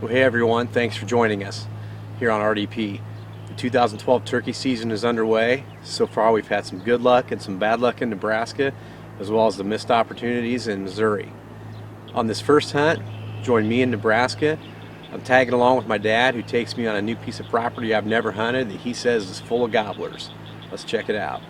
Well, hey everyone, thanks for joining us here on RDP. The 2012 turkey season is underway. So far we've had some good luck and some bad luck in Nebraska, as well as the missed opportunities in Missouri. On this first hunt, join me in Nebraska. I'm tagging along with my dad, who takes me on a new piece of property I've never hunted that he says is full of gobblers. Let's check it out.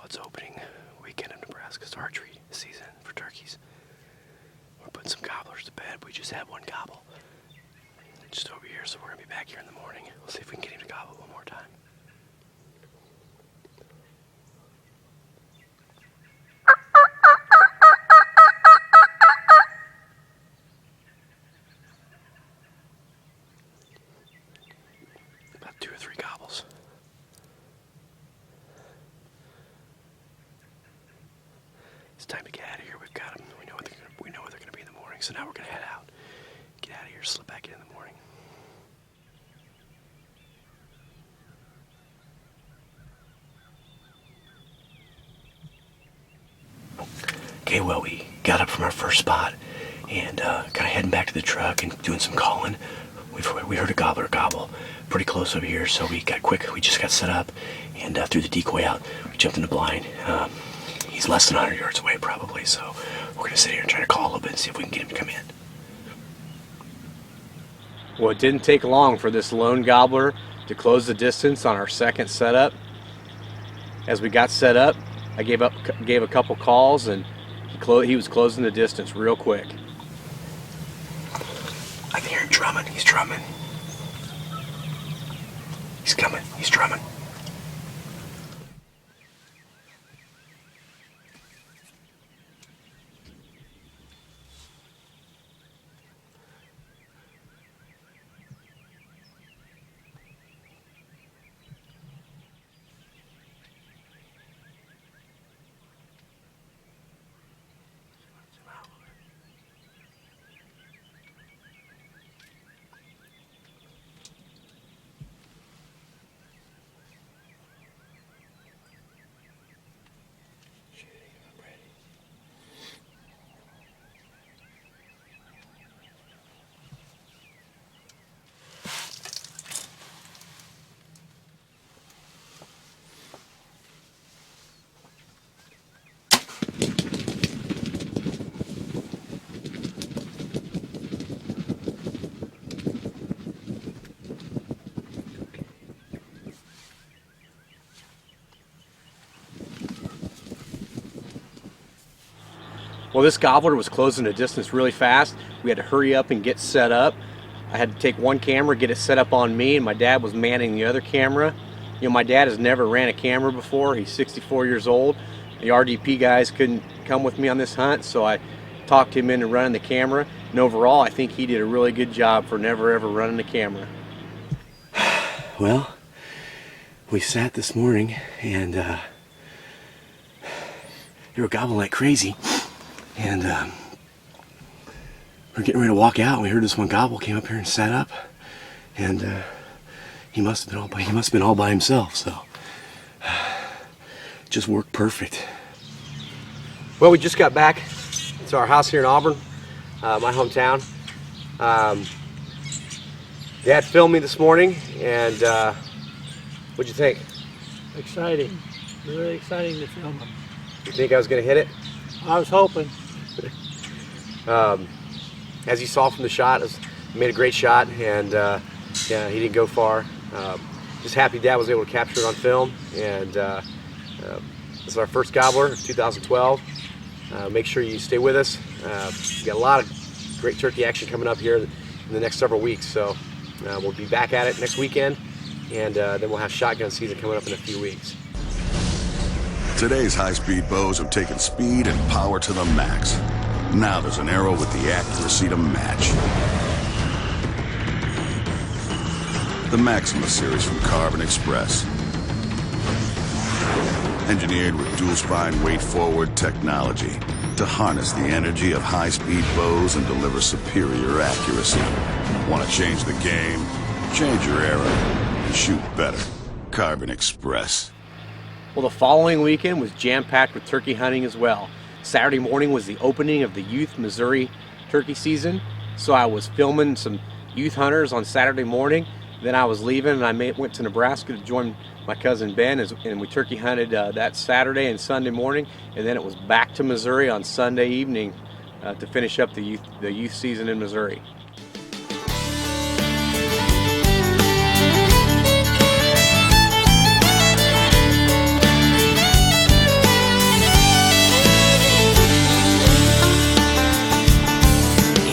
It's opening weekend of Nebraska's archery season for turkeys. We're putting some gobblers to bed. We just had one gobble just over here, so we're gonna be back here in the morning. We'll see if we can get him to gobble one more time. About 2 or 3 gobbles. It's time to get out of here. We've got them. We know where they're going to be in the morning. So now we're going to head out. Get out of here. Slip back in the morning. Okay, well, we got up from our first spot and kind of heading back to the truck and doing some calling. We heard a gobbler gobble pretty close over here, so we got quick. We just got set up and threw the decoy out. We jumped in the blind. He's less than 100 yards away probably, so we're going to sit here and try to call a little bit and see if we can get him to come in. Well, it didn't take long for this lone gobbler to close the distance on our second setup. As we got set up, I gave a couple calls, and he was closing the distance real quick. I can hear him drumming. He's drumming. He's coming. He's drumming. Well, this gobbler was closing the distance really fast. We had to hurry up and get set up. I had to take one camera, get it set up on me, and my dad was manning the other camera. You know, my dad has never ran a camera before. He's 64 years old. The RDP guys couldn't come with me on this hunt, so I talked him into running the camera. And overall, I think he did a really good job for never ever running the camera. Well, we sat this morning and they were gobbling like crazy. And we're getting ready to walk out, and we heard this one gobble, came up here and sat up, and he must have been all by himself, so it just worked perfect. Well, we just got back to our house here in Auburn, my hometown. Dad filmed me this morning, and what'd you think? Exciting, really exciting to film him. You think I was gonna hit it? I was hoping. As you saw from the shot, he made a great shot, and yeah, he didn't go far. Just happy Dad was able to capture it on film, and this is our first gobbler of 2012. Make sure you stay with us. We got a lot of great turkey action coming up here in the next several weeks, so we'll be back at it next weekend, and then we'll have shotgun season coming up in a few weeks. Today's high-speed bows have taken speed and power to the max. Now there's an arrow with the accuracy to match. The Maxima series from Carbon Express. Engineered with dual-spine weight-forward technology to harness the energy of high-speed bows and deliver superior accuracy. Want to change the game? Change your arrow and shoot better. Carbon Express. Well, the following weekend was jam-packed with turkey hunting as well. Saturday morning was the opening of the Youth Missouri turkey season, so I was filming some youth hunters on Saturday morning. Then I was leaving and I went to Nebraska to join my cousin Ben, and we turkey hunted that Saturday and Sunday morning, and then it was back to Missouri on Sunday evening to finish up the youth season in Missouri.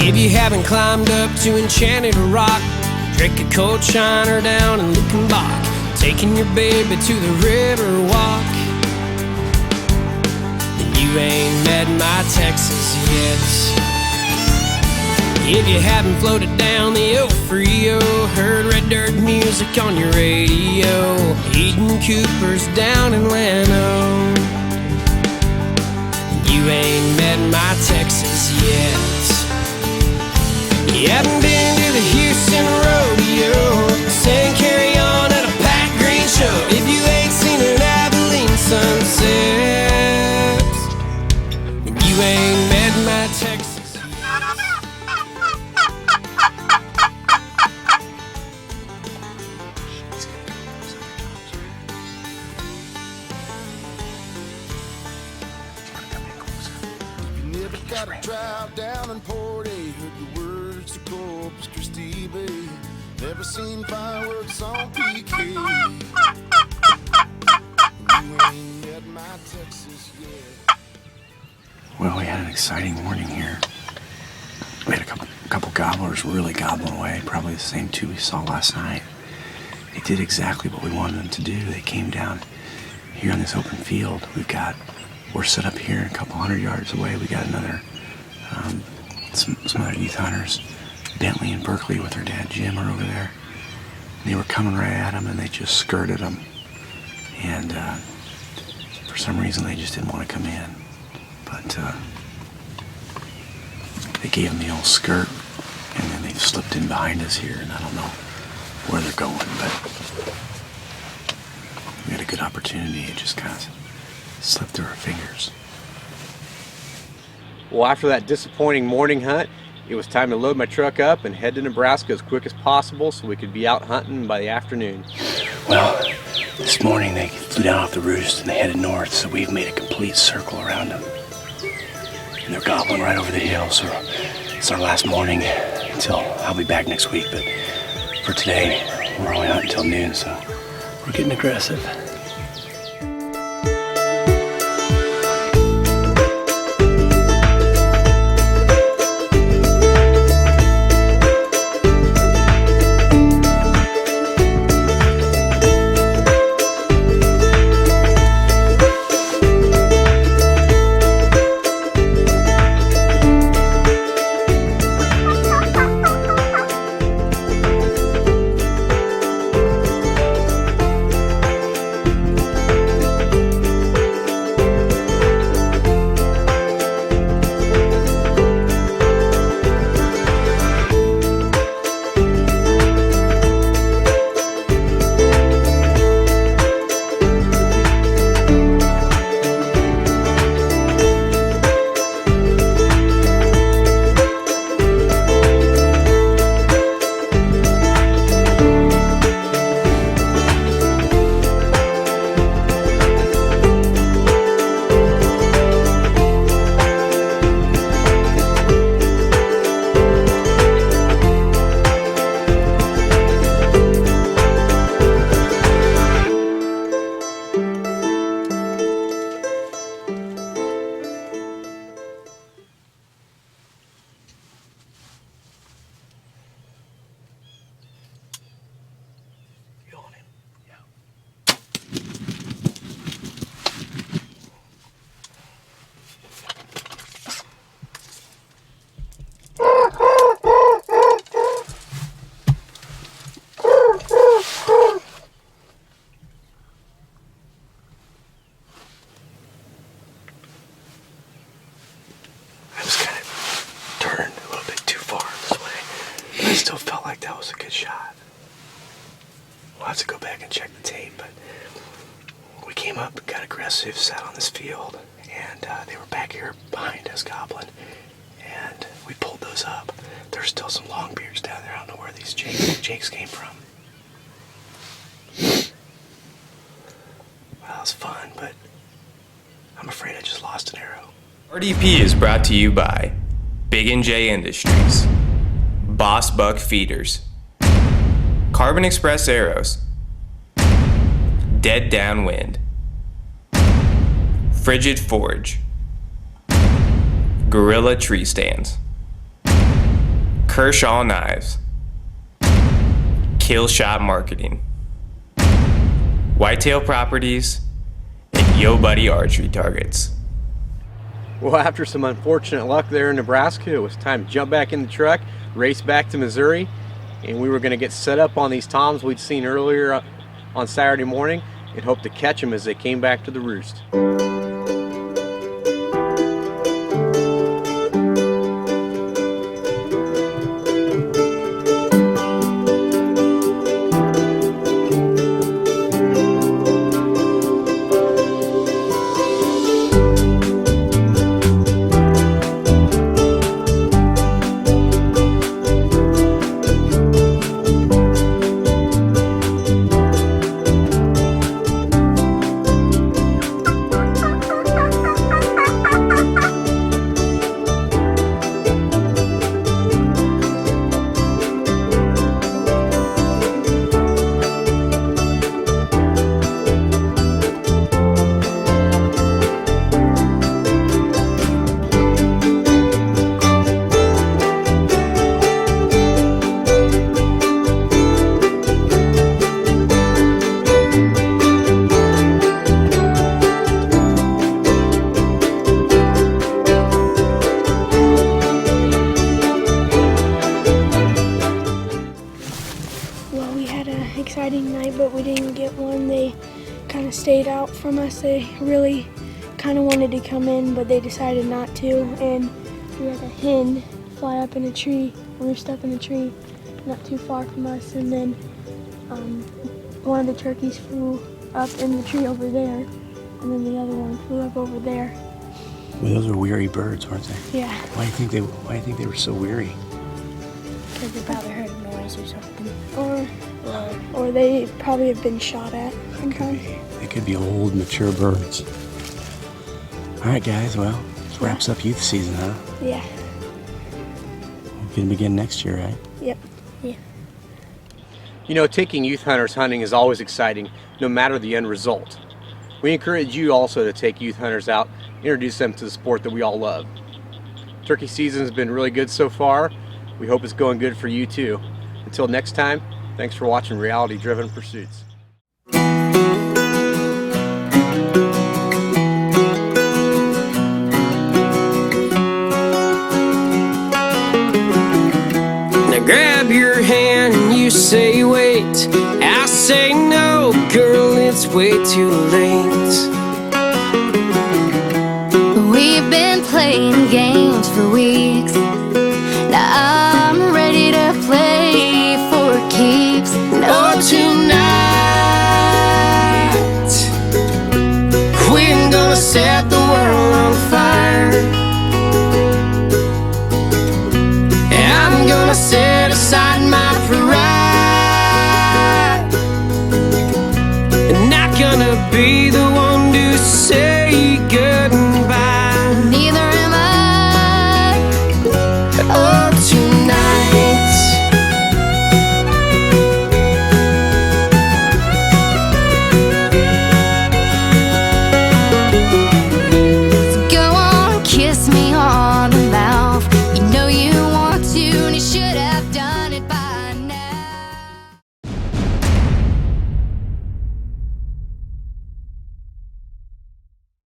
If you haven't climbed up to Enchanted Rock, drink a cold shiner down in Lukenbach, taking your baby to the river walk, then you ain't met my Texas yet. If you haven't floated down the El Frio, heard red dirt music on your radio, eating Coopers down in Llano, then you ain't met my Texas yet. You haven't been to the Houston Rodeo, sang carry on at a Pat Green show. If you ain't seen an Abilene sunset, then you ain't met my Texas. You never gotta drive down in Port A, heard the words to Corpus Christi Bay. Never seen fireworks on PK. You ain't met my Texas yet. Well, we had an exciting morning here. We had a couple gobblers really gobbling away, probably the same two we saw last night. They did exactly what we wanted them to do. They came down here on this open field. We're set up here a couple 100 yards away. We got another, some other youth hunters. Bentley and Berkeley with their dad Jim are over there. And they were coming right at them and they just skirted them. And for some reason they just didn't want to come in. But they gave them the old skirt and then they slipped in behind us here, and I don't know where they're going, but we had a good opportunity. It just kind of slipped through our fingers. Well, after that disappointing morning hunt, it was time to load my truck up and head to Nebraska as quick as possible so we could be out hunting by the afternoon. Well, this morning they flew down off the roost and they headed north, so we've made a complete circle around them. And they're gobbling right over the hill, so it's our last morning until I'll be back next week. But for today, we're only hunting until noon, so we're getting aggressive. was a good shot. We'll have to go back and check the tape, but we came up and got aggressive, sat on this field, and they were back here behind us, gobbling, and we pulled those up. There's still some longbeards down there. I don't know where these jakes came from. Well, it was fun, but I'm afraid I just lost an arrow. RDP is brought to you by Big & J Industries, Boss Buck Feeders, Carbon Express Arrows, Dead Downwind, Frigid Forge, Gorilla Tree Stands, Kershaw Knives, Kill Shot Marketing, Whitetail Properties, and Yo Buddy Archery Targets. Well, after some unfortunate luck there in Nebraska, it was time to jump back in the truck, race back to Missouri, and we were going to get set up on these toms we'd seen earlier on Saturday morning and hope to catch them as they came back to the roost. Exciting night, but we didn't get one. They kind of stayed out from us. They really kind of wanted to come in, but they decided not to. And we had a hen fly up in a tree, roost up in a tree not too far from us. And then one of the turkeys flew up in the tree over there, and then the other one flew up over there. Well, those are weary birds, weren't they? Yeah. Why do you think they were so weary? Because they probably heard a noise or something. Or they probably have been shot at sometime. They could be old, mature birds. All right, guys. Well, this wraps up youth season, huh? Yeah. We can begin next year, right? Yep. Yeah. You know, taking youth hunters hunting is always exciting, no matter the end result. We encourage you also to take youth hunters out, introduce them to the sport that we all love. Turkey season has been really good so far. We hope it's going good for you too. Until next time, thanks for watching Reality Driven Pursuits. Now grab your hand and you say wait. I say no, girl, it's way too late.